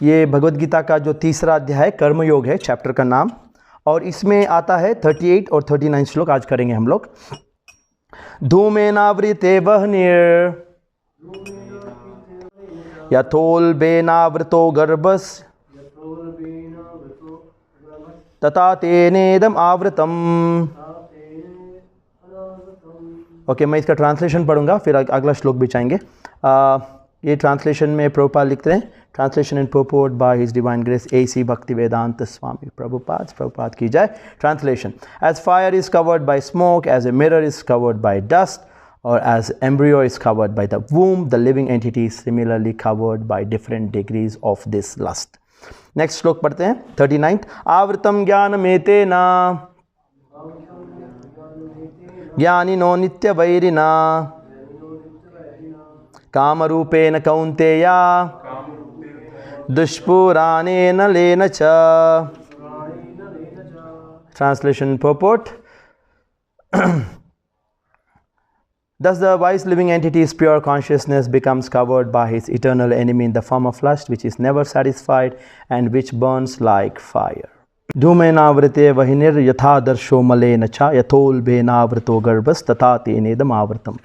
ये भगवद गीता का जो तीसरा अध्याय कर्मयोग है, चैप्टर का नाम, और इसमें आता है 38 और 39 श्लोक आज करेंगे हम लोग। धूमेनावृते वह्निर् यथोल्बेनावृतो गर्भस् तथा तेनेदम आवृतम। ओके, मैं इसका ट्रांसलेशन पढ़ूंगा, फिर अगला श्लोक भी चाहेंगे। ये ट्रांसलेशन में प्रभुपाद लिखते हैं, translation and purport by his divine grace AC Bhaktivedanta Swami Prabhupada की जय। Translation: as fire is covered by smoke, as a mirror is covered by dust, or as embryo is covered by the womb, the living entity is similarly covered by different degrees of this lust. Next श्लोक पढ़ते हैं 39th। आवृतम ज्ञानमेतेन ज्ञानिनो नित्यवैरिणा कामरूपेण कौन्तेय दुष्पुराणेन लेन च। Translation purport: Thus the wise living entity's pure consciousness becomes covered by his eternal enemy in the form of lust, which is never satisfied and which burns like fire. Dhumenavrite vahinir yatha darsho malena cha yatholbenavrito garbhas tatha tenedam avritam.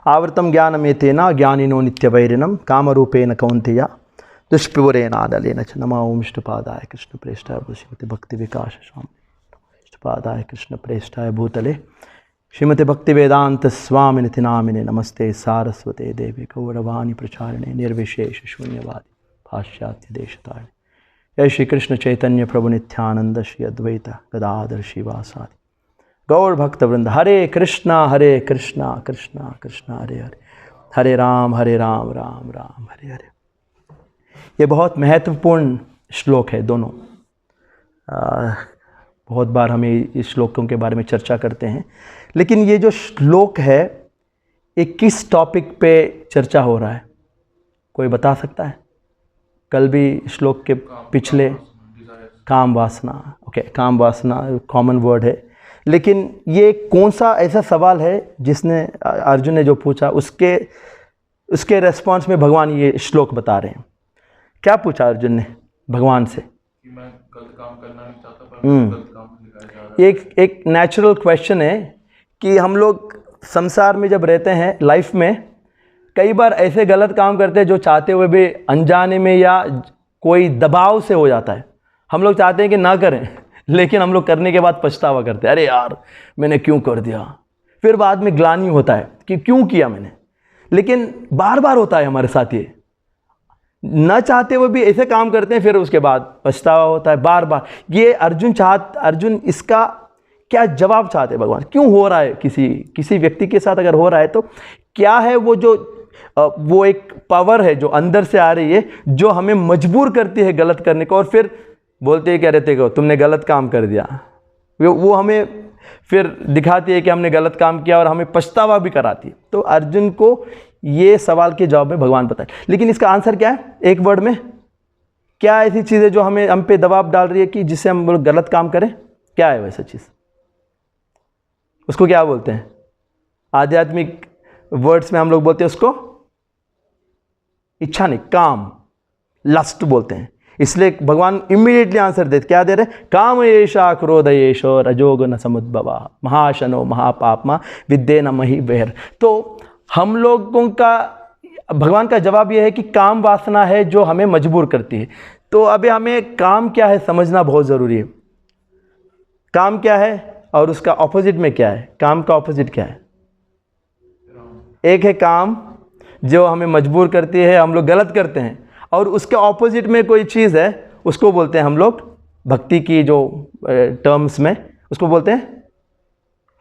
Avritam jnanametena jnanino nityavairinam kamarupena kaunteya dushpurena dalena cha. Namo Om Vishnupadaya Krishna Prestaya Bhutale Bhakti Vikasa Swami Vishnupadaya Krishna Prestaya Bhutale श्रीमते भक्ति वेदांत स्वामी निति नामिने नमस्ते सारस्वते देवी गौरवाणी प्रचारिणे निर्विशेष शून्यवादी पाश्चात्य देशतारिणे। जय श्री कृष्ण चैतन्य प्रभु नित्यानंद श्री अद्वैत गदाधर श्रीवासादि गौर भक्त वृंद। हरे कृष्णा कृष्णा कृष्णा हरे हरे, हरे राम राम राम हरे हरे। ये बहुत महत्वपूर्ण श्लोक है दोनों। बहुत बार हमें इस श्लोकों के बारे में चर्चा करते हैं, लेकिन ये जो श्लोक है ये किस टॉपिक पे चर्चा हो रहा है, कोई बता सकता है? कल भी श्लोक के पिछले काम वासना, ओके, काम वासना कॉमन वर्ड है, लेकिन ये कौन सा ऐसा सवाल है जिसने अर्जुन ने जो पूछा उसके रेस्पॉन्स में भगवान ये श्लोक बता रहे हैं। क्या पूछा अर्जुन ने भगवान से? कि मैं गलत काम करना नहीं चाहता, पर गलत काम दिखाया जा रहा है। एक नेचुरल क्वेश्चन है कि हम लोग संसार में जब रहते हैं, लाइफ में कई बार ऐसे गलत काम करते हैं जो चाहते हुए भी अनजाने में या कोई दबाव से हो जाता है। हम लोग चाहते हैं कि ना करें, लेकिन हम लोग करने के बाद पछतावा करते हैं, अरे यार मैंने क्यों कर दिया। फिर बाद में ग्लानि होता है कि क्यों किया मैंने। लेकिन बार बार होता है हमारे साथ, ये न चाहते हुए भी ऐसे काम करते हैं, फिर उसके बाद पछतावा होता है बार बार। ये अर्जुन इसका क्या जवाब चाहते हैं भगवान? क्यों हो रहा है? किसी व्यक्ति के साथ अगर हो रहा है तो क्या है वो एक पावर है जो अंदर से आ रही है, जो हमें मजबूर करती है गलत करने को, और फिर बोलते हैं, क्या रहते हो तुमने गलत काम कर दिया। वो हमें फिर दिखाती है कि हमने गलत काम किया और हमें पछतावा भी कराती है। तो अर्जुन को ये सवाल के जवाब में भगवान बताए, लेकिन इसका आंसर क्या है? एक वर्ड में क्या ऐसी चीज़ है जो हम पे दबाव डाल रही है कि जिससे हम लोग गलत काम करें? क्या है वैसा चीज़? उसको क्या बोलते हैं? आध्यात्मिक वर्ड्स में हम लोग बोलते हैं उसको इच्छा नहीं, काम, लस्ट बोलते हैं। इसलिए भगवान इमीडिएटली आंसर देते, क्या दे रहे? काम येषा क्रोध येषो रजोगुण समुद्भवा महाशनो महापापमा विद्ये न मही बेहर। तो हम लोगों का भगवान का जवाब यह है कि काम वासना है जो हमें मजबूर करती है। तो अभी हमें काम क्या है समझना बहुत ज़रूरी है। काम क्या है और उसका ऑपोजिट में क्या है? काम का ऑपोजिट क्या है? एक है काम जो हमें मजबूर करती है, हम लोग गलत करते हैं, और उसके ऑपोजिट में कोई चीज़ है, उसको बोलते हैं हम लोग भक्ति की जो टर्म्स में उसको बोलते हैं,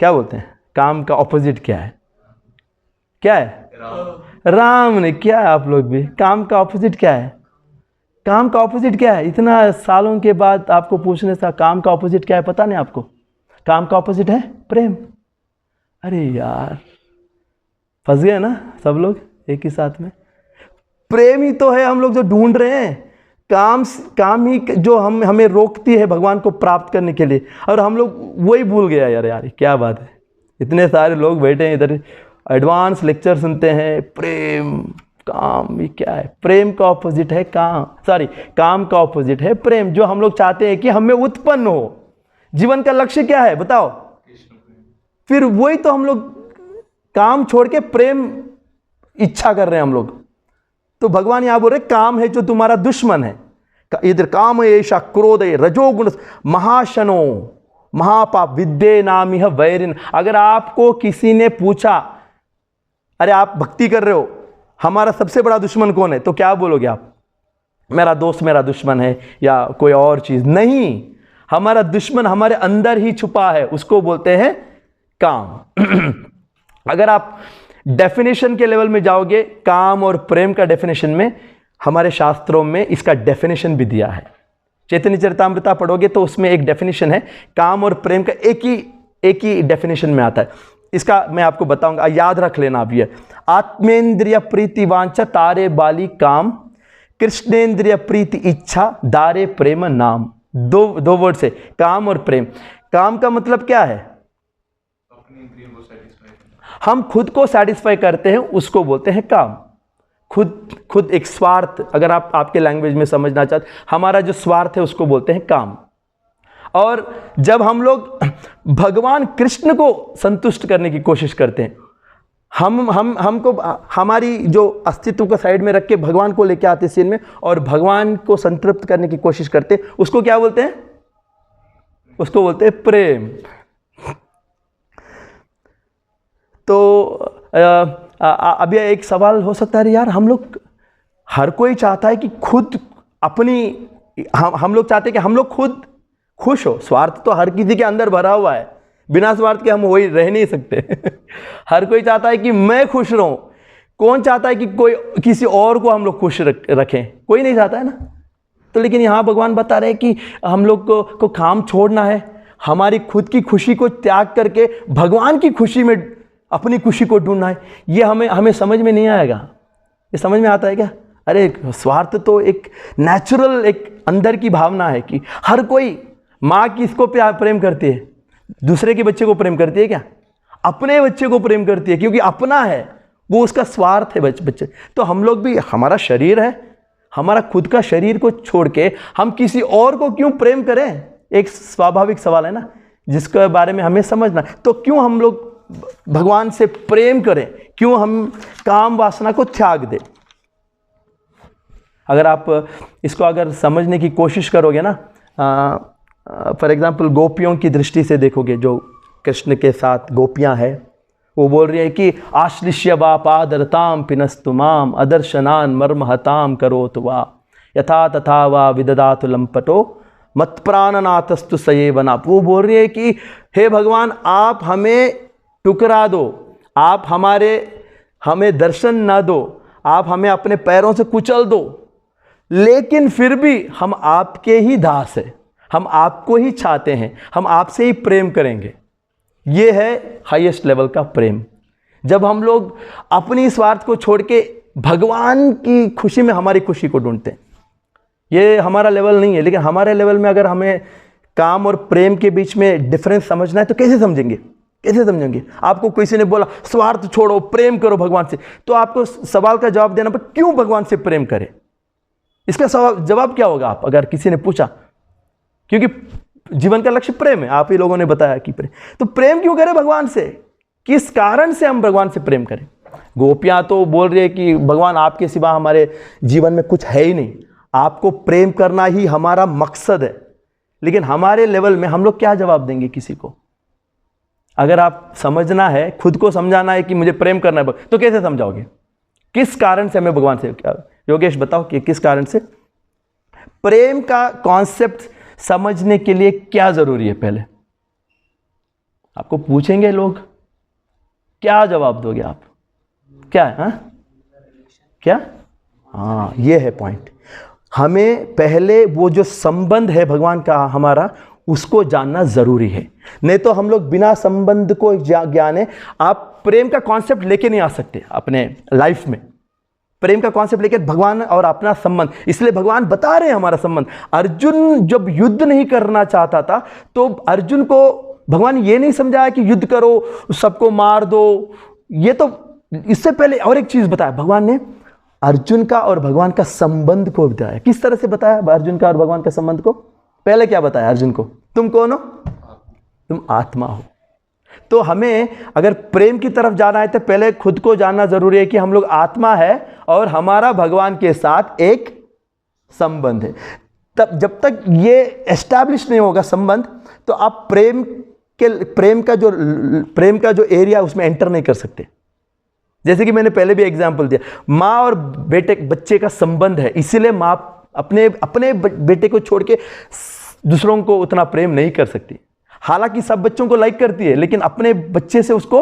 क्या बोलते हैं? काम का ऑपोजिट क्या है? क्या है? राम ने। क्या है आप लोग भी? काम का ऑपोजिट क्या है? काम का ऑपोजिट क्या है? इतना सालों के बाद आपको पूछने से काम का ऑपोजिट क्या है पता नहीं आपको? काम का ऑपोजिट है प्रेम। अरे यार फंस गए ना सब लोग एक ही साथ में। प्रेम ही तो है हम लोग जो ढूंढ रहे हैं। काम ही जो हमें रोकती है भगवान को प्राप्त करने के लिए, और हम लोग वही भूल गया। यार क्या बात है, इतने सारे लोग बैठे हैं इधर, एडवांस लेक्चर सुनते हैं, प्रेम काम ये क्या है? प्रेम का ऑपोजिट है काम, काम का ऑपोजिट है प्रेम। जो हम लोग चाहते हैं कि हमें उत्पन्न हो, जीवन का लक्ष्य क्या है बताओ? फिर वही तो हम लोग काम छोड़ के प्रेम इच्छा कर रहे हैं हम लोग। तो भगवान यहां बोल रहे काम है जो तुम्हारा दुश्मन है। इधर काम ऐसा क्रोध है रजोगुण महाशनो महापाप विद्ये नाम यह वैरिन। अगर आपको किसी ने पूछा अरे आप भक्ति कर रहे हो, हमारा सबसे बड़ा दुश्मन कौन है, तो क्या बोलोगे आप? मेरा दोस्त मेरा दुश्मन है या कोई और चीज नहीं। हमारा दुश्मन हमारे अंदर ही छुपा है, उसको बोलते हैं काम। अगर आप डेफिनेशन के लेवल में जाओगे, काम और प्रेम का डेफिनेशन में हमारे शास्त्रों में इसका डेफिनेशन भी दिया है। चैतन्य चरितामृता पढ़ोगे तो उसमें एक डेफिनेशन है, काम और प्रेम का एक ही डेफिनेशन में आता है। इसका मैं आपको बताऊंगा, याद रख लेना आप ये। आत्मेंद्रिय प्रीति वांछा तारे बाली काम, कृष्णेंद्रिय प्रीति इच्छा दारे प्रेम नाम। दो वर्ड से काम और प्रेम। काम का मतलब क्या है? अपनी इंद्रियों को सेटिस्फाई करना। हम खुद को सेटिस्फाई करते हैं, उसको बोलते हैं काम। खुद एक स्वार्थ, अगर आप आपके लैंग्वेज में समझना चाहते, हमारा जो स्वार्थ है उसको बोलते हैं काम। और जब हम लोग भगवान कृष्ण को संतुष्ट करने की कोशिश करते हैं, हमको हमारी जो अस्तित्व को साइड में रख के भगवान को लेके आते सीन में और भगवान को संतृप्त करने की कोशिश करते हैं, उसको क्या बोलते हैं? उसको बोलते हैं प्रेम। तो अभी एक सवाल हो सकता है, यार हम लोग हर कोई चाहता है कि खुद अपनी हम लोग चाहते हैं कि हम लोग खुद खुश हो। स्वार्थ तो हर किसी के अंदर भरा हुआ है, बिना स्वार्थ के हम वही रह नहीं सकते। हर कोई चाहता है कि मैं खुश रहूं। कौन चाहता है कि कोई किसी और को हम लोग खुश रखें? कोई नहीं चाहता है ना। तो लेकिन यहां भगवान बता रहे हैं कि हम लोग को काम छोड़ना है, हमारी खुद की खुशी को त्याग करके भगवान की खुशी में अपनी खुशी को ढूंढना है। ये हमें समझ में नहीं आएगा। ये समझ में आता है क्या? अरे स्वार्थ तो एक नेचुरल एक अंदर की भावना है कि हर कोई, माँ किसको प्रेम करती है? दूसरे के बच्चे को प्रेम करती है क्या? अपने बच्चे को प्रेम करती है, क्योंकि अपना है, वो उसका स्वार्थ है बच्चे। तो हम लोग भी, हमारा शरीर है, हमारा खुद का शरीर को छोड़ के हम किसी और को क्यों प्रेम करें? एक स्वाभाविक सवाल है ना, जिसके बारे में हमें समझना। तो क्यों हम लोग भगवान से प्रेम करें? क्यों हम काम वासना को त्याग दें? अगर आप इसको अगर समझने की कोशिश करोगे ना, फॉर एग्जाम्पल गोपियों की दृष्टि से देखोगे, जो कृष्ण के साथ गोपियां हैं, वो बोल रही है कि आश्लिष्य वा पादरताम पिनस्तु माम अदर्शनान मर्महताम करोतु वा यथा तथा वा विददातु लंपटो मत प्राणनाथस्तु सयेवना। वो बोल रही है कि हे भगवान, आप हमें टुकरा दो, आप हमें दर्शन ना दो, आप हमें अपने पैरों से कुचल दो, लेकिन फिर भी हम आपके ही दास हैं, हम आपको ही चाहते हैं, हम आपसे ही प्रेम करेंगे। ये है हाईएस्ट लेवल का प्रेम। जब हम लोग अपनी स्वार्थ को छोड़ के भगवान की खुशी में हमारी खुशी को ढूंढते हैं। ये हमारा लेवल नहीं है, लेकिन हमारे लेवल में अगर हमें काम और प्रेम के बीच में डिफरेंस समझना है तो कैसे समझेंगे? कैसे समझेंगे? आपको किसी ने बोला स्वार्थ छोड़ो, प्रेम करो भगवान से, तो आपको सवाल का जवाब देना पड़ेगा, क्यों भगवान से प्रेम करें? इसका जवाब क्या होगा? आप अगर किसी ने पूछा, क्योंकि जीवन का लक्ष्य प्रेम है, आप ही लोगों ने बताया कि प्रेम, तो प्रेम क्यों करें भगवान से? किस कारण से हम भगवान से प्रेम करें? गोपियां तो बोल रही है कि भगवान आपके सिवा हमारे जीवन में कुछ है ही नहीं, आपको प्रेम करना ही हमारा मकसद है। लेकिन हमारे लेवल में हम लोग क्या जवाब देंगे किसी को? अगर आप समझना है, खुद को समझाना है कि मुझे प्रेम करना है, तो कैसे समझाओगे? किस कारण से हमें भगवान से, योगेश बताओ कि किस कारण से? प्रेम का कॉन्सेप्ट समझने के लिए क्या जरूरी है? पहले आपको पूछेंगे लोग, क्या जवाब दोगे आप? क्या है? हाँ क्या? हाँ, ये है पॉइंट। हमें पहले वो जो संबंध है भगवान का हमारा, उसको जानना जरूरी है। नहीं तो हम लोग बिना संबंध को ज्ञाने, आप प्रेम का कॉन्सेप्ट लेके नहीं आ सकते अपने लाइफ में। प्रेम का कॉन्सेप्ट लेके भगवान और अपना संबंध, इसलिए भगवान बता रहे हैं हमारा संबंध। अर्जुन जब युद्ध नहीं करना चाहता था, तो अर्जुन को भगवान ये नहीं समझाया कि युद्ध करो, सबको मार दो। ये तो इससे पहले और एक चीज बताया भगवान ने, अर्जुन का और भगवान का संबंध को बताया। किस तरह से बताया अर्जुन का और भगवान का संबंध को? पहले क्या बताया अर्जुन को? तुम कौन हो? तुम आत्मा हो। तो हमें अगर प्रेम की तरफ जाना है तो पहले खुद को जानना जरूरी है कि हम लोग आत्मा है और हमारा भगवान के साथ एक संबंध है। तब जब तक ये एस्टैब्लिश नहीं होगा संबंध, तो आप प्रेम का जो एरिया उसमें एंटर नहीं कर सकते। जैसे कि मैंने पहले भी एग्जांपल दिया, माँ और बच्चे का संबंध है, इसीलिए माँ अपने बेटे को छोड़ के दूसरों को उतना प्रेम नहीं कर सकती। हालांकि सब बच्चों को लाइक करती है, लेकिन अपने बच्चे से उसको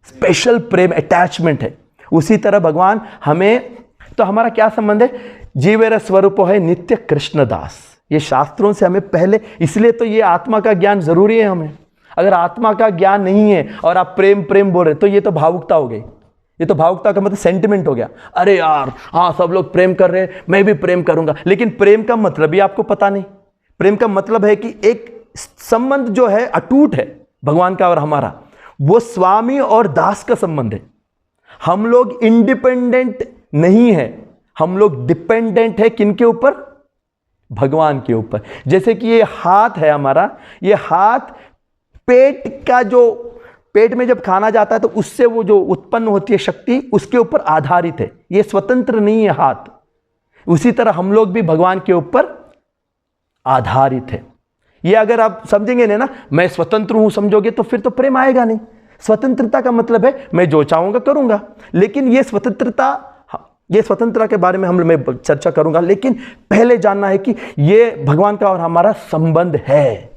स्पेशल प्रेम, अटैचमेंट है। उसी तरह भगवान हमें, तो हमारा क्या संबंध है? जीवेर स्वरूप है नित्य कृष्णदास। ये शास्त्रों से हमें पहले, इसलिए तो ये आत्मा का ज्ञान जरूरी है हमें। अगर आत्मा का ज्ञान नहीं है और आप प्रेम प्रेम बोल रहे, तो ये तो भावुकता हो गई। ये तो भावुकता का मतलब सेंटिमेंट हो गया। अरे यार, हाँ सब लोग प्रेम कर रहे हैं, मैं भी प्रेम करूंगा, लेकिन प्रेम का मतलब भी आपको पता नहीं। प्रेम का मतलब है कि एक संबंध जो है अटूट है भगवान का और हमारा, वो स्वामी और दास का संबंध है। हम लोग इंडिपेंडेंट नहीं है, हम लोग डिपेंडेंट है। किनके ऊपर? भगवान के ऊपर। जैसे कि ये हाथ है हमारा, ये हाथ पेट में जब खाना जाता है तो उससे वो जो उत्पन्न होती है शक्ति, उसके ऊपर आधारित है। ये स्वतंत्र नहीं है हाथ। उसी तरह हम लोग भी भगवान के ऊपर आधारित है। ये अगर आप समझेंगे ना, मैं स्वतंत्र हूं समझोगे, तो फिर तो प्रेम आएगा नहीं। स्वतंत्रता का मतलब है मैं जो चाहूंगा करूंगा, लेकिन ये स्वतंत्रता के बारे में मैं चर्चा करूंगा। लेकिन पहले जानना है कि ये भगवान का और हमारा संबंध है,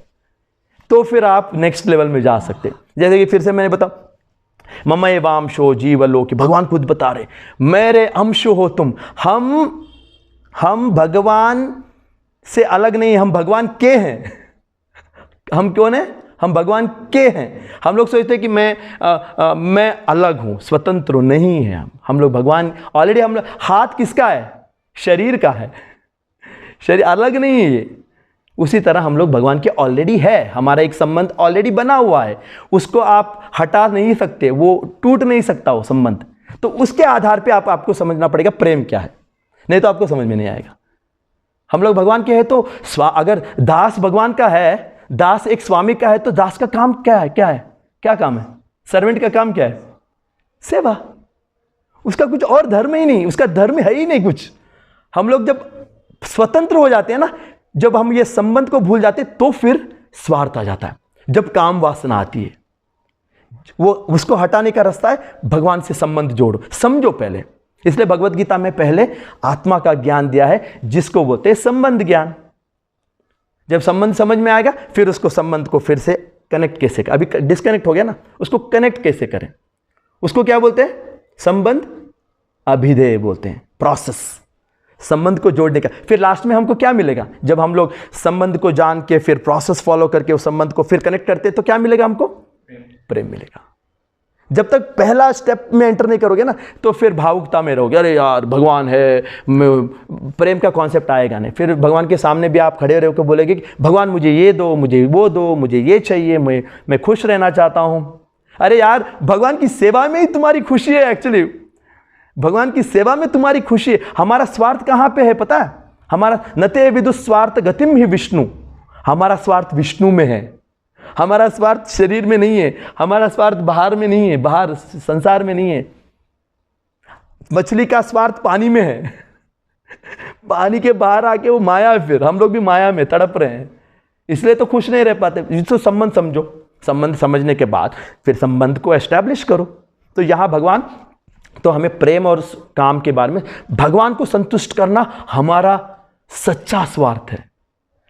तो फिर आप नेक्स्ट लेवल में जा सकते हैं। जैसे कि फिर से मैंने बताया, मम एवांशो जीवलोके, भगवान खुद बता रहे मेरे अंश हो तुम। हम भगवान से अलग नहीं, हम भगवान के हैं। हम कौन है? हम भगवान के हैं। हम लोग सोचते हैं कि मैं अलग हूं, स्वतंत्र हूं। नहीं है हम लोग भगवान ऑलरेडी। हम लोग, हाथ किसका है? शरीर का है। शरीर अलग नहीं है ये। उसी तरह हम लोग भगवान के ऑलरेडी है। हमारा एक संबंध ऑलरेडी बना हुआ है, उसको आप हटा नहीं सकते, वो टूट नहीं सकता वो संबंध। तो उसके आधार पे आपको समझना पड़ेगा प्रेम क्या है, नहीं तो आपको समझ में नहीं आएगा। हम लोग भगवान के हैं, तो अगर दास भगवान का है, दास एक स्वामी का है, तो दास का काम क्या है? क्या काम है? सर्वेंट का काम क्या है? सेवा। उसका कुछ और धर्म ही नहीं, उसका धर्म है ही नहीं कुछ। हम लोग जब स्वतंत्र हो जाते हैं ना, जब हम ये संबंध को भूल जाते हैं, तो फिर स्वार्थ आ जाता है। जब काम वासना आती है, वो उसको हटाने का रास्ता है भगवान से संबंध जोड़ो, समझो पहले। इसलिए भगवत गीता में पहले आत्मा का ज्ञान दिया है, जिसको बोलते हैं संबंध ज्ञान। जब संबंध समझ में आएगा, फिर उसको संबंध को फिर से कनेक्ट कैसे करें। अभी डिस्कनेक्ट हो गया ना, उसको कनेक्ट कैसे करें? उसको क्या बोलते हैं? संबंध अभिधेय बोलते हैं, प्रोसेस, संबंध को जोड़ने का। फिर लास्ट में हमको क्या मिलेगा? जब हम लोग संबंध को जान के फिर प्रोसेस फॉलो करके उस संबंध को फिर कनेक्ट करते हैं, तो क्या मिलेगा हमको? प्रेम मिलेगा। जब तक पहला स्टेप में एंटर नहीं करोगे ना, तो फिर भावुकता में रहोगे। अरे यार भगवान है, प्रेम का कॉन्सेप्ट आएगा नहीं। फिर भगवान के सामने भी आप खड़े रहो के बोलेगे कि भगवान मुझे ये दो, मुझे वो दो, मुझे ये चाहिए, मैं खुश रहना चाहता हूं। अरे यार, भगवान की सेवा में ही तुम्हारी खुशी है। एक्चुअली भगवान की सेवा में तुम्हारी खुशी है। हमारा स्वार्थ कहां पे है पता है? हमारा नते विदुस्वार्थ गतिम ही विष्णु, हमारा स्वार्थ विष्णु में है। हमारा स्वार्थ शरीर में नहीं है, हमारा स्वार्थ बाहर में नहीं है, बाहर संसार में नहीं है। मछली का स्वार्थ पानी में है, पानी के बाहर आके वो माया है। फिर हम लोग भी माया में तड़प रहे हैं, इसलिए तो खुश नहीं रह पाते। जिसको संबंध समझो, संबंध समझने के बाद फिर संबंध को एस्टैब्लिश करो। तो यहां भगवान तो हमें प्रेम और काम के बारे में, भगवान को संतुष्ट करना हमारा सच्चा स्वार्थ है।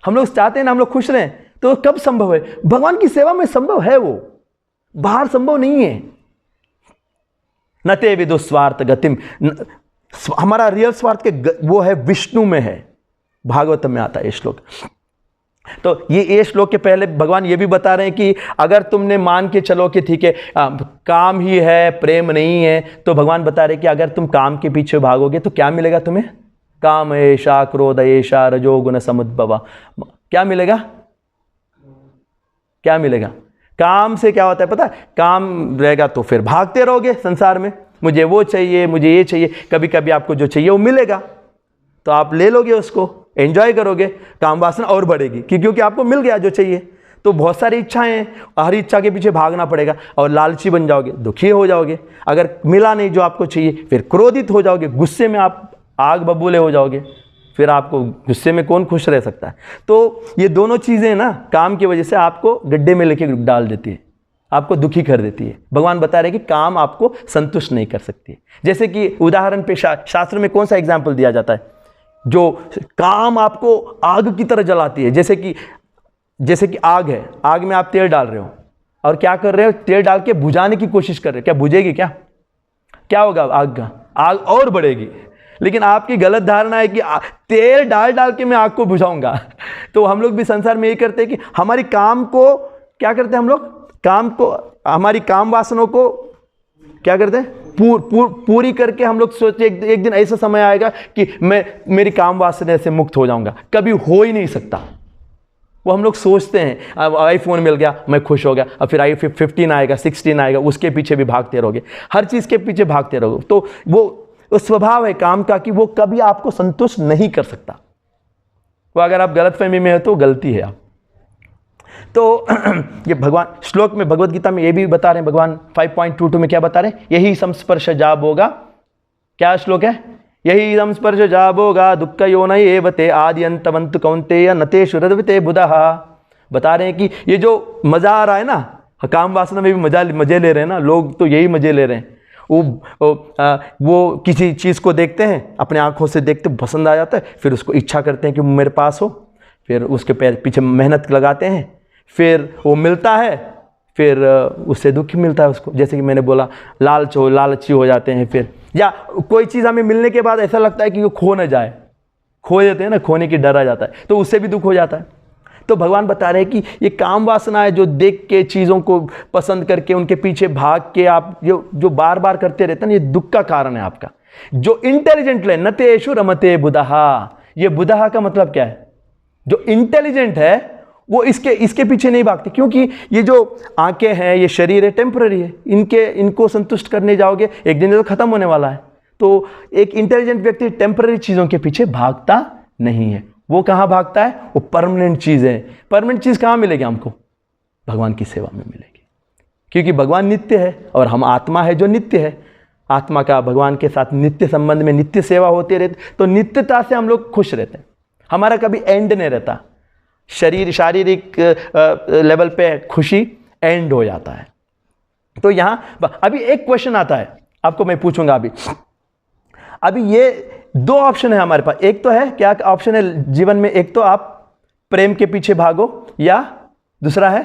हम लोग चाहते हैं ना हम लोग खुश रहें, तो कब संभव है? भगवान की सेवा में संभव है, वो बाहर संभव नहीं है। नते विदुस्वार्थ गतिम, हमारा रियल स्वार्थ के वो है विष्णु में है। भागवत में आता है ये श्लोक। तो ये श्लोक के पहले भगवान ये भी बता रहे हैं कि अगर तुमने मान के चलो कि ठीक है काम ही है, प्रेम नहीं है, तो भगवान बता रहे कि अगर तुम काम के पीछे भागोगे तो क्या मिलेगा तुम्हें? काम ऐशा क्रोध ऐशा रजोगुण समुद्भवा। क्या मिलेगा? क्या मिलेगा? काम से क्या होता है पता है? काम रहेगा तो फिर भागते रहोगे संसार में, मुझे वो चाहिए, मुझे ये चाहिए। कभी कभी आपको जो चाहिए वो मिलेगा तो आप ले लोगे, उसको एंजॉय करोगे, काम वासना और बढ़ेगी क्योंकि आपको मिल गया जो चाहिए। तो बहुत सारी इच्छाएं हैं, हर इच्छा के पीछे भागना पड़ेगा और लालची बन जाओगे, दुखी हो जाओगे। अगर मिला नहीं जो आपको चाहिए फिर क्रोधित हो जाओगे, गुस्से में आप आग बबूले हो जाओगे। फिर आपको गुस्से में कौन खुश रह सकता है? तो ये दोनों चीज़ें ना काम की वजह से आपको गड्ढे में लेके डाल देती है, आपको दुखी कर देती है। भगवान बता रहे कि काम आपको संतुष्ट नहीं कर सकती है। जैसे कि उदाहरण पे शास्त्र में कौन सा एग्जाम्पल दिया जाता है? जो काम आपको आग की तरह जलाती है। जैसे कि आग है, आग में आप तेल डाल रहे हो और क्या कर रहे हो? तेल डाल के बुझाने की कोशिश कर रहे हो। क्या बुझेगी? क्या होगा? आग और बढ़ेगी। लेकिन आपकी गलत धारणा है कि तेल डाल के मैं आग को बुझाऊंगा। तो हम लोग भी संसार में ये करते हैं कि हमारी काम को क्या करते हैं? हम लोग काम को, हमारी काम वासनों को क्या करते हैं? पूरी करके हम लोग सोचते एक दिन ऐसा समय आएगा कि मैं मेरी काम वासना से मुक्त हो जाऊंगा। कभी हो ही नहीं सकता। वो हम लोग सोचते हैं अब आईफोन मिल गया मैं खुश हो गया, अब फिर i15 आएगा, 16 आएगा, उसके पीछे भी भागते रहोगे, हर चीज़ के पीछे भागते रहोगे। तो वो स्वभाव है काम का कि वो कभी आपको संतुष्ट नहीं कर सकता। वो अगर आप गलतफहमी में हो तो गलती है आप। तो ये भगवान श्लोक में, भगवत गीता में ये भी बता रहे हैं भगवान 5.22 में क्या बता रहे हैं? यही संस्पर्श जाब होगा। क्या श्लोक है? यही संस्पर्श जाब होगा दुख योनय एवते आदि अंतवंत कौन्तेय नतेषु हृदयते बुधः। बता रहे हैं कि ये जो मजा आ रहा है ना, काम वासना में भी मजे ले रहे हैं ना लोग, तो यही मजे ले रहे हैं। वो किसी चीज़ को देखते हैं, अपने आंखों से देखते पसंद आ जाता है, फिर उसको इच्छा करते हैं कि वो मेरे पास हो, फिर उसके पीछे मेहनत लगाते हैं, फिर वो मिलता है, फिर उससे दुख मिलता है उसको। जैसे कि मैंने बोला लालची हो जाते हैं फिर, या कोई चीज़ हमें मिलने के बाद ऐसा लगता है कि वो खो न जाए, खो देते हैं ना, खोने की डर आ जाता है, तो उससे भी दुख हो जाता है। तो भगवान बता रहे हैं कि ये काम वासना है जो देख के चीज़ों को पसंद करके उनके पीछे भाग के आप जो बार बार करते रहते हैं ना, ये दुख का कारण है आपका। जो इंटेलिजेंट है नतेषु रमते बुधः, ये बुधः का मतलब क्या है? जो इंटेलिजेंट है वो इसके पीछे नहीं भागते, क्योंकि ये जो आंखें हैं, ये शरीर है, टेम्पररी है, इनको संतुष्ट करने जाओगे एक दिन तो खत्म होने वाला है। तो एक इंटेलिजेंट व्यक्ति टेम्पररी चीज़ों के पीछे भागता नहीं है। वो कहाँ भागता है? वो परमानेंट चीज़ है। परमानेंट चीज़ कहाँ मिलेगी हमको? भगवान की सेवा में मिलेगी, क्योंकि भगवान नित्य है और हम आत्मा है जो नित्य है। आत्मा का भगवान के साथ नित्य संबंध में नित्य सेवा होती रहती, तो नित्यता से हम लोग खुश रहते हैं। हमारा कभी एंड नहीं रहता। शारीरिक लेवल पे खुशी एंड हो जाता है। तो यहाँ अभी एक क्वेश्चन आता है, आपको मैं पूछूंगा अभी ये दो ऑप्शन है हमारे पास। एक तो है, क्या ऑप्शन है जीवन में? एक तो आप प्रेम के पीछे भागो, या दूसरा है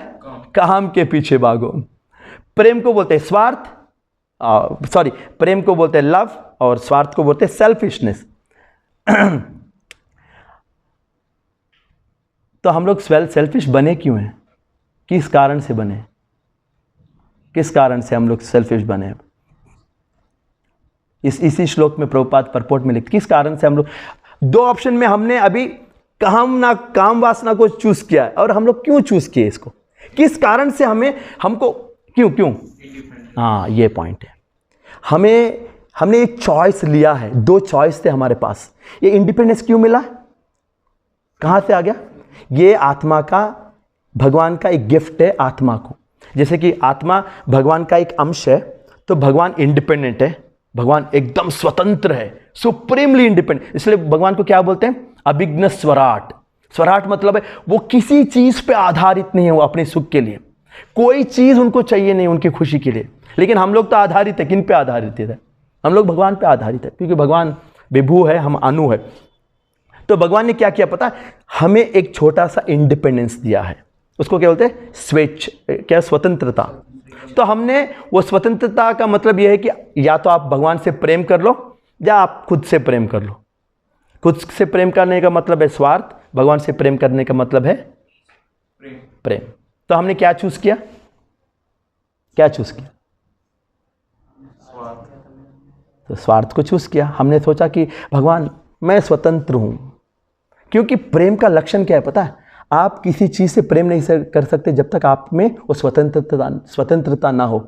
काम के पीछे भागो। प्रेम को बोलते हैं स्वार्थ, प्रेम को बोलते हैं लव, और स्वार्थ को बोलते हैं सेल्फिशनेस। तो हम लोग सेल्फिश बने क्यों हैं? किस कारण से बने? किस कारण से हम लोग सेल्फिश बने? इसी श्लोक में प्रभुपाद परपोर्ट में लिखते, किस कारण से हम लोग, दो ऑप्शन में हमने अभी काम वासना को चूज किया है, और हम लोग क्यों चूज किए इसको? किस कारण से हमको क्यों? हाँ, ये पॉइंट है। हमने एक चॉइस लिया है, दो चॉइस थे हमारे पास। ये इंडिपेंडेंस क्यों मिला? कहां से आ गया? ये आत्मा का, भगवान का एक गिफ्ट है आत्मा को। जैसे कि आत्मा भगवान का एक अंश है, तो भगवान इंडिपेंडेंट है, भगवान एकदम स्वतंत्र है, सुप्रीमली इंडिपेंडेंट। इसलिए भगवान को क्या बोलते हैं? अभिज्ञ स्वराट। स्वराट मतलब है वो किसी चीज पे आधारित नहीं है, वो अपने सुख के लिए कोई चीज उनको चाहिए नहीं, उनकी खुशी के लिए। लेकिन हम लोग तो आधारित है, किन पे आधारित है? हम लोग भगवान पे आधारित है, क्योंकि भगवान विभू है, हम अनु है। तो भगवान ने क्या किया पता है? हमें एक छोटा सा इंडिपेंडेंस दिया है, उसको क्या बोलते हैं? क्या? स्वतंत्रता। तो हमने वो स्वतंत्रता का मतलब यह है कि या तो आप भगवान से प्रेम कर लो, या आप खुद से प्रेम कर लो। खुद से प्रेम करने का मतलब है स्वार्थ, भगवान से प्रेम करने का मतलब है प्रेम। तो हमने क्या चूज किया? तो स्वार्थ को चूज किया। हमने सोचा कि भगवान मैं स्वतंत्र हूं, क्योंकि प्रेम का लक्षण क्या है पता है? आप किसी चीज से प्रेम नहीं कर सकते जब तक आप में वो स्वतंत्रता ना हो।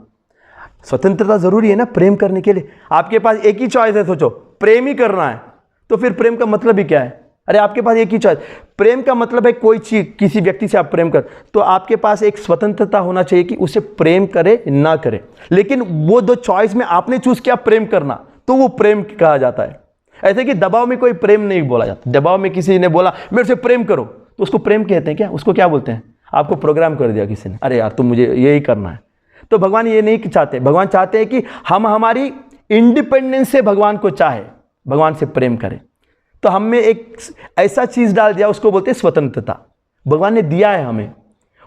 स्वतंत्रता ज़रूरी है ना प्रेम करने के लिए। आपके पास एक ही चॉइस है, सोचो प्रेम ही करना है, तो फिर प्रेम का मतलब ही क्या है? अरे आपके पास एक ही चॉइस, प्रेम का मतलब है कोई चीज, किसी व्यक्ति से आप प्रेम कर, तो आपके पास एक स्वतंत्रता होना चाहिए कि उसे प्रेम करे ना करे। लेकिन वो दो चॉइस में आपने चूज किया प्रेम करना, तो वो प्रेम कहा जाता है। ऐसे कि दबाव में कोई प्रेम नहीं बोला जाता। दबाव में किसी ने बोला मेरे से प्रेम करो, तो उसको प्रेम कहते हैं क्या? उसको क्या बोलते हैं? आपको प्रोग्राम कर दिया किसी ने, अरे यार तुम मुझे यही करना है। तो भगवान ये नहीं चाहते। भगवान चाहते हैं कि हम हमारी इंडिपेंडेंस से भगवान को चाहे, भगवान से प्रेम करें। तो हम में एक ऐसा चीज डाल दिया, उसको बोलते हैं स्वतंत्रता। भगवान ने दिया है हमें,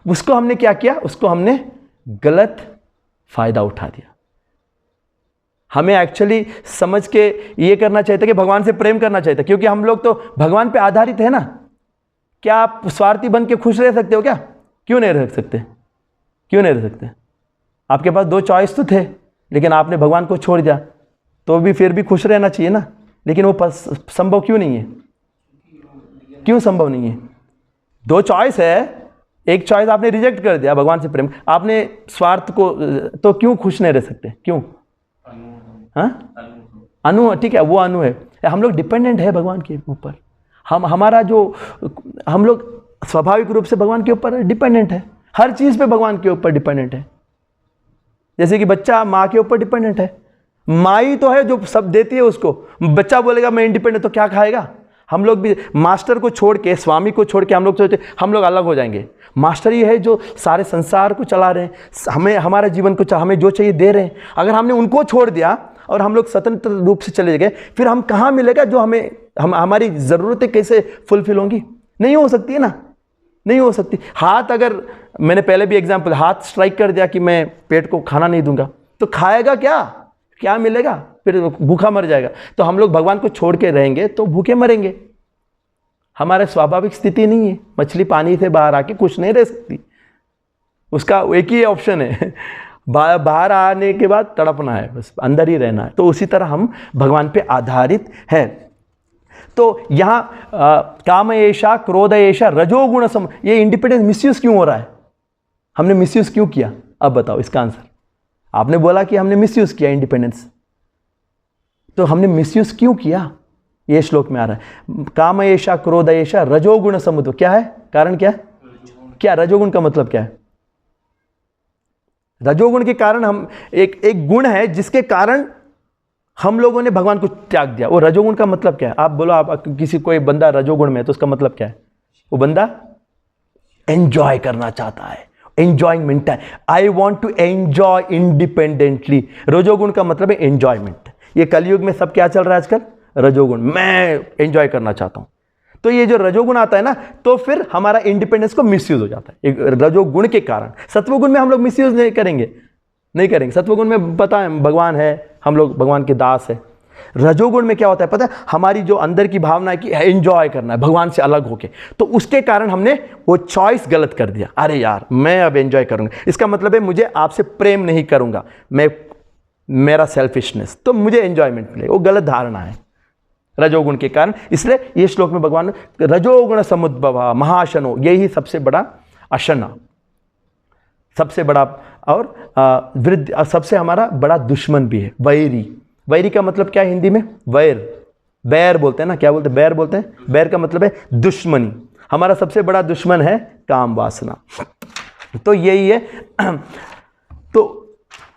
उसको हमने क्या किया? उसको हमने गलत फायदा उठा दिया। हमें एक्चुअली समझ के ये करना चाहिए था कि भगवान से प्रेम करना चाहिए था, क्योंकि हम लोग तो भगवान पे आधारित है ना। क्या आप स्वार्थी बन के खुश रह सकते हो क्या? क्यों नहीं रह सकते? क्यों नहीं रह सकते? आपके पास दो चॉइस तो थे, लेकिन आपने भगवान को छोड़ दिया, तो भी फिर भी खुश रहना चाहिए ना। लेकिन वो संभव क्यों नहीं है? क्यों संभव नहीं है? दो चॉइस है, एक चॉइस आपने रिजेक्ट कर दिया भगवान से प्रेम, आपने स्वार्थ को, तो क्यों खुश नहीं रह सकते? क्यों? हाँ, अनु, ठीक है, वो अनु है। हम लोग डिपेंडेंट है भगवान के ऊपर। हमारा जो, हम लोग स्वाभाविक रूप से भगवान के ऊपर डिपेंडेंट है, हर चीज पे भगवान के ऊपर डिपेंडेंट है। जैसे कि बच्चा माँ के ऊपर डिपेंडेंट है, माँ ही तो है जो सब देती है उसको। बच्चा बोलेगा मैं इंडिपेंडेंट, तो क्या खाएगा? हम लोग भी मास्टर को छोड़ के, स्वामी को छोड़ के हम लोग सोचते हम लोग अलग हो जाएंगे। मास्टर ही है जो सारे संसार को चला रहे हैं, हमें हमारे जीवन को हमें जो चाहिए दे रहे हैं। अगर हमने उनको छोड़ दिया और हम लोग स्वतंत्र रूप से चले गए, फिर हम कहाँ मिलेगा जो हमारी ज़रूरतें कैसे फुलफिल होंगी? नहीं हो सकती है ना, नहीं हो सकती। हाथ, अगर मैंने पहले भी एग्जाम्पल, हाथ स्ट्राइक कर दिया कि मैं पेट को खाना नहीं दूंगा, तो खाएगा क्या? क्या मिलेगा? फिर भूखा मर जाएगा। तो हम लोग भगवान को छोड़ के रहेंगे तो भूखे मरेंगे। हमारा स्वाभाविक स्थिति नहीं है। मछली पानी से बाहर आके कुछ नहीं रह सकती, उसका एक ही ऑप्शन है, बाहर आने के बाद तड़पना है, बस अंदर ही रहना है। तो उसी तरह हम भगवान पे आधारित है। तो यहाँ काम ऐशा, क्रोध ऐशा, रजोगुण सम, ये इंडिपेंडेंस मिसयूज क्यों हो रहा है? हमने मिसयूज क्यों किया? अब बताओ इसका आंसर। आपने बोला कि हमने मिसयूज किया इंडिपेंडेंस, तो हमने मिसयूज क्यों किया? ये श्लोक में आ रहा है, काम ऐशा, क्रोध ऐशा, रजोगुण समुद्र। क्या है कारण? क्या है? क्या रजोगुण का मतलब क्या है? रजोगुण के कारण हम एक गुण है जिसके कारण हम लोगों ने भगवान को त्याग दिया। वो रजोगुण का मतलब क्या है? आप बोलो, आप किसी कोई बंदा रजोगुण में है तो उसका मतलब क्या है? वो बंदा एंजॉय करना चाहता है, एंजॉयमेंट है। I want to enjoy independently. रजोगुण का मतलब है एंजॉयमेंट। ये कलयुग में सब क्या चल रहा है आजकल? रजोगुण, मैं एंजॉय करना चाहता हूं। तो ये जो रजोगुण आता है ना, तो फिर हमारा इंडिपेंडेंस को मिसयूज हो जाता है, एक रजोगुण के कारण। सत्वगुण में हम लोग मिसयूज नहीं करेंगे, नहीं करेंगे। सत्वगुण में पता है भगवान है, हम लोग भगवान के दास है। रजोगुण में क्या होता है पता है? हमारी जो अंदर की भावना है कि एंजॉय करना है भगवान से अलग होके, तो उसके कारण हमने वो चॉइस गलत कर दिया। अरे यार मैं अब एंजॉय करूंगा, इसका मतलब है मुझे आपसे प्रेम नहीं करूंगा, मैं, मेरा सेल्फिशनेस, तो मुझे एंजॉयमेंट मिलेगा। वो गलत धारणा है रजोगुण के कारण। इसलिए ये श्लोक में भगवान रजोगुण समुद्भव महाशनो, यही सबसे बड़ा अशना, सबसे बड़ा और वृद्ध, सबसे हमारा बड़ा दुश्मन भी है, वैरी। वैरी का मतलब क्या है हिंदी में? वैर, बैर बोलते हैं ना, क्या बोलते हैं? बैर बोलते हैं। बैर का मतलब है दुश्मनी। हमारा सबसे बड़ा दुश्मन है काम वासना। तो यही है। तो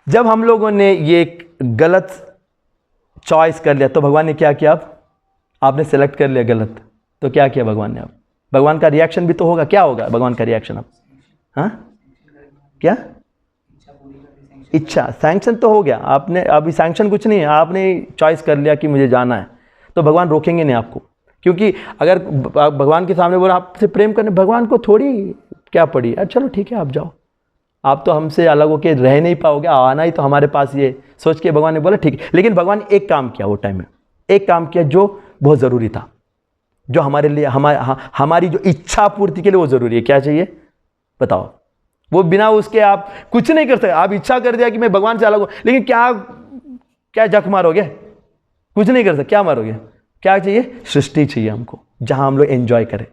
जब हम लोगों ने ये गलत चॉइस कर लिया, तो भगवान ने क्या किया? अब आपने सेलेक्ट कर लिया गलत, तो क्या किया भगवान ने? अब भगवान का रिएक्शन भी तो होगा। क्या होगा भगवान का रिएक्शन अब? हाँ, क्या? इच्छा, सैंक्शन तो हो गया आपने, अभी सैंक्शन कुछ नहीं है, आपने चॉइस कर लिया कि मुझे जाना है, तो भगवान रोकेंगे नहीं आपको। क्योंकि अगर भगवान के सामने बोला आपसे प्रेम करने, भगवान को थोड़ी क्या पड़ी, अरे चलो ठीक है आप जाओ, आप तो हमसे अलग होके रह नहीं पाओगे, आना ही तो हमारे पास, ये सोच के भगवान ने बोला ठीक है। लेकिन भगवान ने एक काम किया वो टाइम में, एक काम किया जो बहुत ज़रूरी था, जो हमारे लिए, हमारी जो इच्छा पूर्ति के लिए वो ज़रूरी है। क्या चाहिए बताओ? वो बिना उसके आप कुछ नहीं कर सकते। आप इच्छा कर दिया कि मैं भगवान से अलग हूं, लेकिन क्या जख मारोगे? कुछ नहीं कर सकते। क्या मारोगे? क्या चाहिए? सृष्टि चाहिए हमको, जहां हम लोग एंजॉय करें।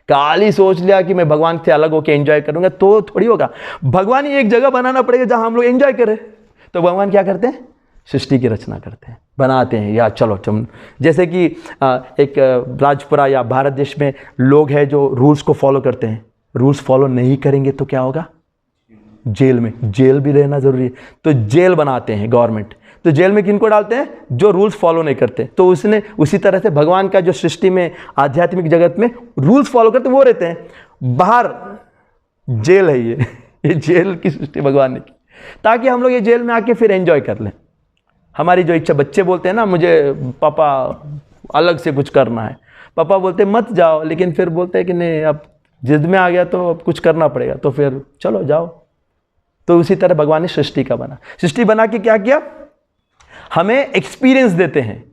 काली सोच लिया कि मैं भगवान से अलग होकर एंजॉय करूंगा, तो थोड़ी होगा। भगवान ही एक जगह बनाना पड़ेगा जहां हम लोग एंजॉय करें, तो भगवान क्या करते हैं? सृष्टि की रचना करते हैं, बनाते हैं। या चलो जैसे कि एक राजपुरा या भारत देश में लोग हैं जो रूल्स को फॉलो करते हैं, रूल्स फॉलो नहीं करेंगे तो क्या होगा? जेल में, जेल भी रहना ज़रूरी है। तो जेल बनाते हैं गवर्नमेंट, तो जेल में किनको डालते हैं? जो रूल्स फॉलो नहीं करते। तो उसने उसी तरह से भगवान का जो सृष्टि में, आध्यात्मिक जगत में रूल्स फॉलो करते वो रहते हैं। बाहर जेल है ये जेल की सृष्टि भगवान ने की, ताकि हम लोग ये जेल में आके फिर एंजॉय कर लें हमारी जो इच्छा। बच्चे बोलते हैं ना, मुझे पापा अलग से कुछ करना है, पापा बोलते हैं मत जाओ, लेकिन फिर बोलते हैं कि नहीं, अब जिद में आ गया तो अब कुछ करना पड़ेगा, तो फिर चलो जाओ। तो उसी तरह भगवान ने सृष्टि का बना, सृष्टि बना के क्या किया? हमें एक्सपीरियंस देते हैं।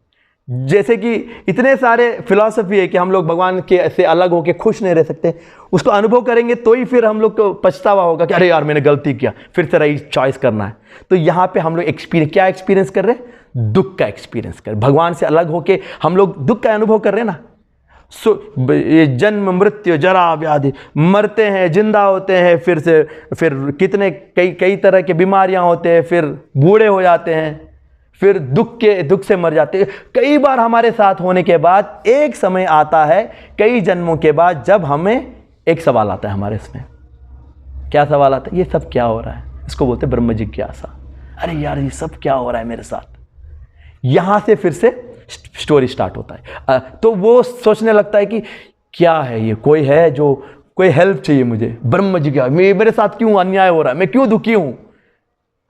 जैसे कि इतने सारे फिलॉसफी है कि हम लोग भगवान के से अलग होकर खुश नहीं रह सकते, उसको अनुभव करेंगे तो ही फिर हम लोग को पछतावा होगा कि अरे यार मैंने गलती किया, फिर से रही चॉइस करना है। तो यहाँ पे हम लोग क्या एक्सपीरियंस कर रहे हैं? दुख का एक्सपीरियंस कर, भगवान से अलग होके हम लोग दुख का अनुभव कर रहे हैं ना। ये जन्म मृत्यु जरा व्याधि, मरते हैं, जिंदा होते हैं, फिर कितने कई तरह की बीमारियां होते हैं, फिर बूढ़े हो जाते हैं, फिर दुख से मर जाते हैं। कई बार हमारे साथ होने के बाद एक समय आता है, कई जन्मों के बाद, जब हमें एक सवाल आता है हमारे इसमें। क्या सवाल आता है? ये सब क्या हो रहा है? इसको बोलते हैं ब्रह्म जिज्ञासा। अरे यार ये सब क्या हो रहा है मेरे साथ? यहां से फिर से स्टोरी स्टार्ट होता है। तो वो सोचने लगता है कि क्या है ये, कोई है जो, कोई हेल्प चाहिए मुझे, ब्रह्म जिज्ञासा, मेरे साथ क्यों अन्याय हो रहा है, मैं क्यों दुखी हूं?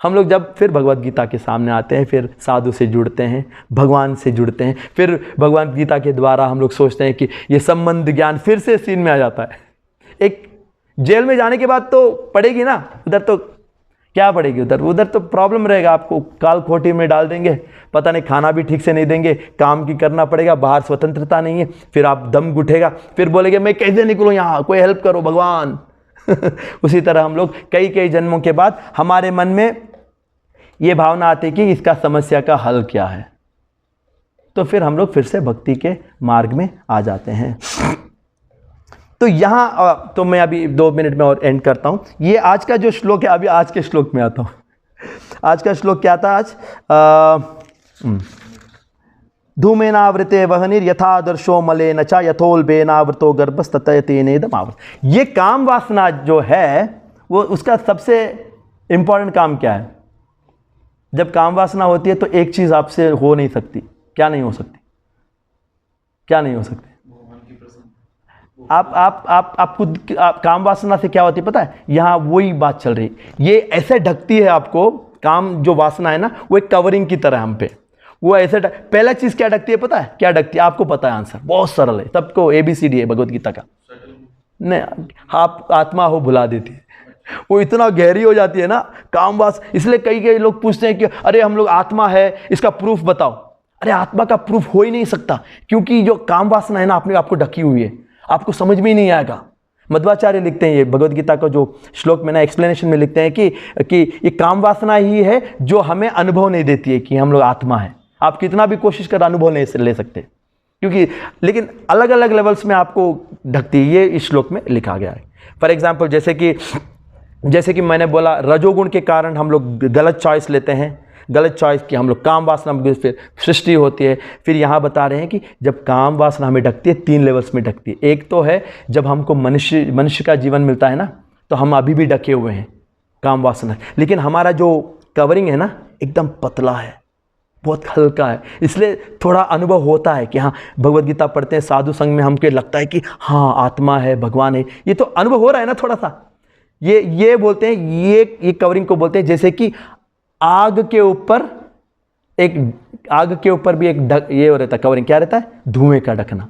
हम लोग जब फिर भगवद गीता के सामने आते हैं, फिर साधु से जुड़ते हैं, भगवान से जुड़ते हैं, फिर भगवद गीता के द्वारा हम लोग सोचते हैं कि ये संबंध ज्ञान फिर से सीन में आ जाता है। एक जेल में जाने के बाद तो पड़ेगी ना, उधर तो क्या पड़ेगी, उधर तो प्रॉब्लम रहेगा, आपको काल खोटी में डाल देंगे, पता नहीं खाना भी ठीक से नहीं देंगे, काम की करना पड़ेगा, बाहर स्वतंत्रता नहीं है, फिर आप दम घुटेगा, फिर बोलेंगे मैं कैसे निकलूँ यहाँ, कोई हेल्प करो भगवान। उसी तरह हम लोग कई जन्मों के बाद हमारे मन में ये भावना आती है कि इसका समस्या का हल क्या है, तो फिर हम लोग फिर से भक्ति के मार्ग में आ जाते हैं। तो यहाँ तो मैं अभी 2 मिनट में और एंड करता हूँ। ये आज का जो श्लोक है, अभी आज के श्लोक में आता हूँ। आज का श्लोक क्या था? आज धूमेनावृते वहनिर यथादर्शो मलेन च यथोल्बेनावृतो गर्भस्ततयतेनेदमावृत। ये काम वासना जो है वो, उसका सबसे इंपॉर्टेंट काम क्या है? जब काम वासना होती है तो एक चीज आपसे हो नहीं सकती। क्या नहीं हो सकती? क्या नहीं हो सकती? आप खुद काम वासना से क्या होती है पता है? यहाँ वही बात चल रही, ये ऐसे ढकती है आपको, काम जो वासना है ना, वो एक कवरिंग की तरह हम पे, वो ऐसे पहला चीज क्या ढकती है पता है? क्या ढकती है? आपको पता है आंसर, बहुत सरल है, सबको ABCD है भगवत गीता का। नहीं, आप आत्मा हो भुला देती है, वो इतना गहरी हो जाती है ना काम वास। इसलिए कई लोग पूछते हैं कि अरे हम लोग आत्मा है, इसका प्रूफ बताओ। अरे आत्मा का प्रूफ हो ही नहीं सकता, क्योंकि जो काम वासना है ना अपने आपको ढकी हुई है, आपको समझ में ही नहीं आएगा। मध्वाचार्य लिखते हैं, ये भगवद गीता का जो श्लोक में ना एक्सप्लेनेशन में लिखते हैं कि ये काम वासना ही है जो हमें अनुभव नहीं देती है कि हम लोग आत्मा है। आप कितना भी कोशिश कर अनुभव नहीं ले सकते, क्योंकि लेकिन अलग अलग लेवल्स में आपको ढकती है। ये इस श्लोक में लिखा गया है। फॉर एग्जाम्पल जैसे कि मैंने बोला, रजोगुण के कारण हम लोग गलत चॉइस लेते हैं, गलत चॉइस की हम लोग काम वासना फिर सृष्टि होती है। फिर यहाँ बता रहे हैं कि जब काम वासना हमें ढकती है, 3 लेवल्स में ढकती है। एक तो है जब हमको मनुष्य का जीवन मिलता है ना, तो हम अभी भी ढके हुए हैं काम वासना, लेकिन हमारा जो कवरिंग है ना एकदम पतला है, बहुत हल्का है। इसलिए थोड़ा अनुभव होता है कि हाँ, भगवद गीता पढ़ते हैं, साधु संग में हमको लगता है कि हाँ आत्मा है, भगवान है, ये तो अनुभव हो रहा है ना थोड़ा सा। ये बोलते हैं, ये कवरिंग को बोलते हैं जैसे कि आग के ऊपर भी एक ये रहता है कवरिंग, क्या रहता है? धुएं का ढकना।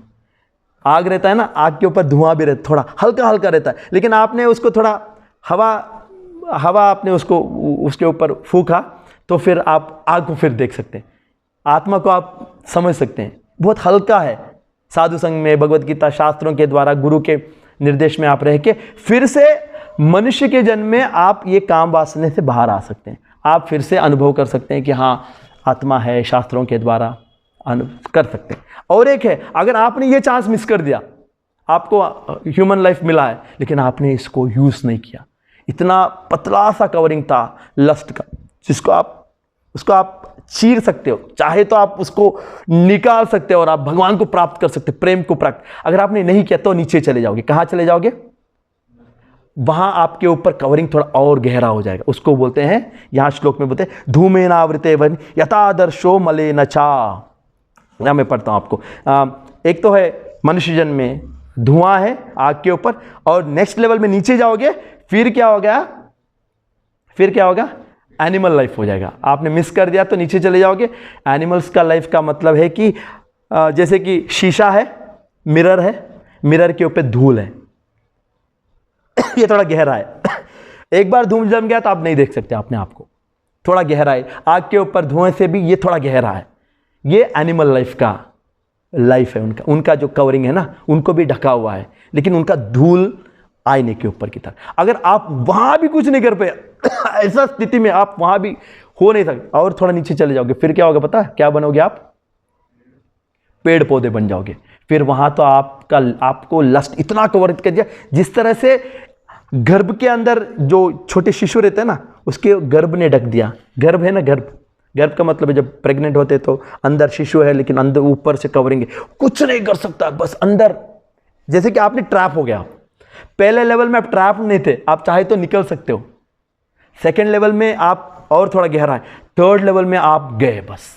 आग रहता है ना, आग के ऊपर धुआं भी रहता, थोड़ा हल्का हल्का रहता है, लेकिन आपने उसको थोड़ा हवा आपने उसके ऊपर फूंका तो फिर आप आग को फिर देख सकते हैं, आत्मा को आप समझ सकते हैं, बहुत हल्का है। साधु संग में, भगवद गीता शास्त्रों के द्वारा, गुरु के निर्देश में आप रह के फिर से मनुष्य के जन्म में आप ये काम वासना से बाहर आ सकते हैं। आप फिर से अनुभव कर सकते हैं कि हाँ आत्मा है, शास्त्रों के द्वारा कर सकते हैं। और एक है, अगर आपने ये चांस मिस कर दिया, आपको ह्यूमन लाइफ मिला है लेकिन आपने इसको यूज़ नहीं किया, इतना पतला सा कवरिंग था लस्ट का, जिसको आप उसको आप चीर सकते हो, चाहे तो आप उसको निकाल सकते हो और आप भगवान को प्राप्त कर सकते हो, प्रेम को प्राप्त। अगर आपने नहीं किया तो नीचे चले जाओगे। कहां चले जाओगे? वहां आपके ऊपर कवरिंग थोड़ा और गहरा हो जाएगा। उसको बोलते हैं, यहां श्लोक में बोलते हैं धूमेनावृते वन यथादर्शो मलेन चा। यहां मैं पढ़ता हूं आपको। एक तो है मनुष्य जन्म में धुआं है आग के ऊपर, और नेक्स्ट लेवल में नीचे जाओगे फिर क्या होगा? फिर क्या होगा? एनिमल लाइफ हो जाएगा। आपने मिस कर दिया तो नीचे चले जाओगे। एनिमल्स का लाइफ का मतलब है कि जैसे कि शीशा है, मिरर है, मिरर के ऊपर धूल है, ये थोड़ा गहरा है। एक बार धूल जम गया तो आप नहीं देख सकते अपने आप को, थोड़ा गहरा है। आग के ऊपर धुएं से भी ये थोड़ा गहरा है। ये एनिमल लाइफ का लाइफ है। उनका जो कवरिंग है ना, उनको भी ढका हुआ है, लेकिन उनका धूल आईने के ऊपर की तरह। अगर आप वहां भी कुछ नहीं कर पाए, ऐसा स्थिति में आप वहां भी हो नहीं सकते, और थोड़ा नीचे चले जाओगे फिर क्या होगा पता है? क्या बनोगे आप? पेड़ पौधे बन जाओगे। फिर वहां तो आपको लस्ट इतना कवर कर दिया, जिस तरह से गर्भ के अंदर जो छोटे शिशु रहते हैं ना, उसके गर्भ ने ढक दिया। गर्भ है ना, गर्भ का मतलब है जब प्रेग्नेंट होते तो अंदर शिशु है, लेकिन अंदर ऊपर से कवरिंग है, कुछ नहीं कर सकता, बस अंदर। जैसे कि आपने ट्रैप हो गया। पहले लेवल में आप ट्रैप नहीं थे, आप चाहे तो निकल सकते हो। सेकेंड लेवल में आप और थोड़ा गहरा है। थर्ड लेवल में आप गए, बस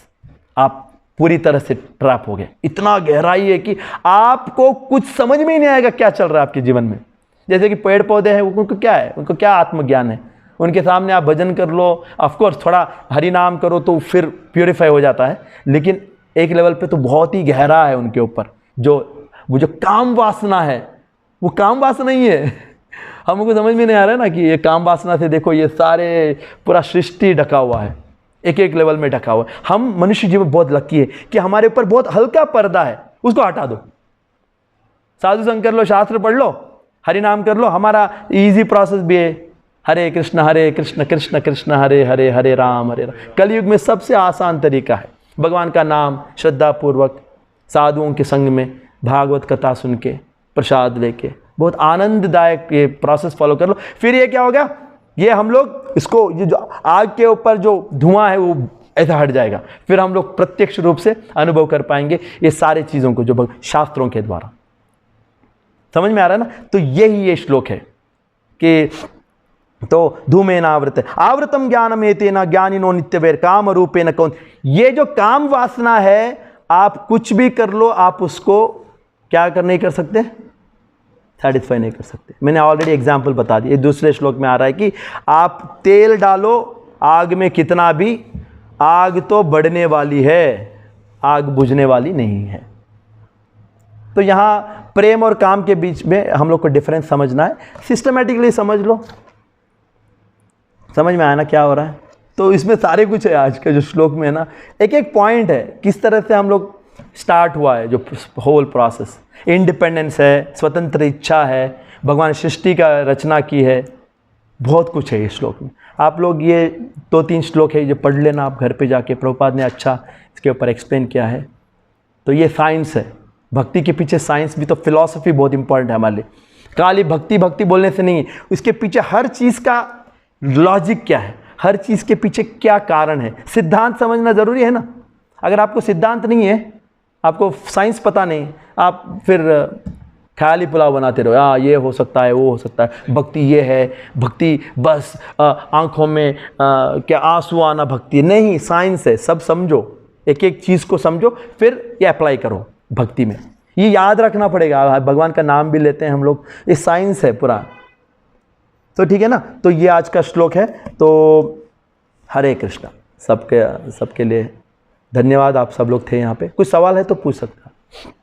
आप पूरी तरह से ट्रैप हो गए। इतना गहराई है कि आपको कुछ समझ में ही नहीं आएगा क्या चल रहा है आपके जीवन में। जैसे कि पेड़ पौधे हैं, उनको क्या है? उनको क्या आत्मज्ञान है? उनके सामने आप भजन कर लो, ऑफकोर्स थोड़ा हरि नाम करो तो फिर प्योरीफाई हो जाता है, लेकिन एक लेवल पे तो बहुत ही गहरा है उनके ऊपर। वो जो काम वासना है, वो काम वासना ही है। हमको समझ में नहीं आ रहा है ना कि ये काम वासना से देखो ये सारे पूरा सृष्टि ढका हुआ है, एक एक लेवल में ढका हुआ है। हम मनुष्य जीवन बहुत लकी है कि हमारे ऊपर बहुत हल्का पर्दा है, उसको हटा दो। साधु संग कर लो, शास्त्र पढ़ लो, हरि नाम कर लो, हमारा इजी प्रोसेस भी है। हरे कृष्ण कृष्ण कृष्ण हरे हरे, हरे राम। कलयुग में सबसे आसान तरीका है भगवान का नाम श्रद्धा पूर्वक साधुओं के संग में भागवत कथा सुन के प्रसाद लेके, बहुत आनंददायक ये प्रोसेस फॉलो कर लो। फिर ये क्या होगा? ये हम लोग इसको, ये जो आग के ऊपर जो धुआं है वो ऐसा हट जाएगा। फिर हम लोग प्रत्यक्ष रूप से अनुभव कर पाएंगे ये सारी चीज़ों को जो शास्त्रों के द्वारा। समझ में आ रहा है ना? तो यही ये श्लोक है कि तो धूमेन आवृतम ज्ञानम एतेन ज्ञानिनो नित्यवैर काम रूपेण कौन। ये जो काम वासना है, आप कुछ भी कर लो, आप उसको क्या नहीं कर सकते? सेटिस्फाई नहीं कर सकते। मैंने ऑलरेडी एग्जाम्पल बता दिया। दूसरे श्लोक में आ रहा है कि आप तेल डालो आग में कितना भी, आग तो बढ़ने वाली है, आग बुझने वाली नहीं है। तो यहाँ प्रेम और काम के बीच में हम लोग को डिफरेंस समझना है। सिस्टमेटिकली समझ लो। समझ में आया ना क्या हो रहा है? तो इसमें सारे कुछ है आज के जो श्लोक में है ना, एक एक पॉइंट है किस तरह से हम लोग स्टार्ट हुआ है, जो होल प्रोसेस। इंडिपेंडेंस है, स्वतंत्र इच्छा है, भगवान सृष्टि का रचना की है, बहुत कुछ है इस श्लोक में। आप लोग ये 2-3 श्लोक है, ये पढ़ लेना आप घर पे जाके। प्रभुपाद ने अच्छा इसके ऊपर एक्सप्लेन किया है। तो ये साइंस है, भक्ति के पीछे साइंस भी, तो फिलॉसफी बहुत इंपॉर्टेंट है हमारे लिए। खाली भक्ति बोलने से नहीं है, उसके पीछे हर चीज़ का लॉजिक क्या है, हर चीज़ के पीछे क्या कारण है, सिद्धांत समझना ज़रूरी है ना। अगर आपको सिद्धांत नहीं है, आपको साइंस पता नहीं, आप फिर ख्याली पुलाव बनाते रहो, ये हो सकता है, वो हो सकता है, भक्ति ये है, भक्ति बस आँखों में क्या आंसू आना भक्ति नहीं। साइंस है, सब समझो, एक एक चीज़ को समझो, फिर ये अप्लाई करो भक्ति में। ये याद रखना पड़ेगा। भगवान का नाम भी लेते हैं हम लोग, ये साइंस है पूरा। तो ठीक है ना? तो ये आज का श्लोक है। तो हरे कृष्णा सबके लिए धन्यवाद। आप सब लोग थे यहाँ पे। कुछ सवाल है तो पूछ सकते हैं।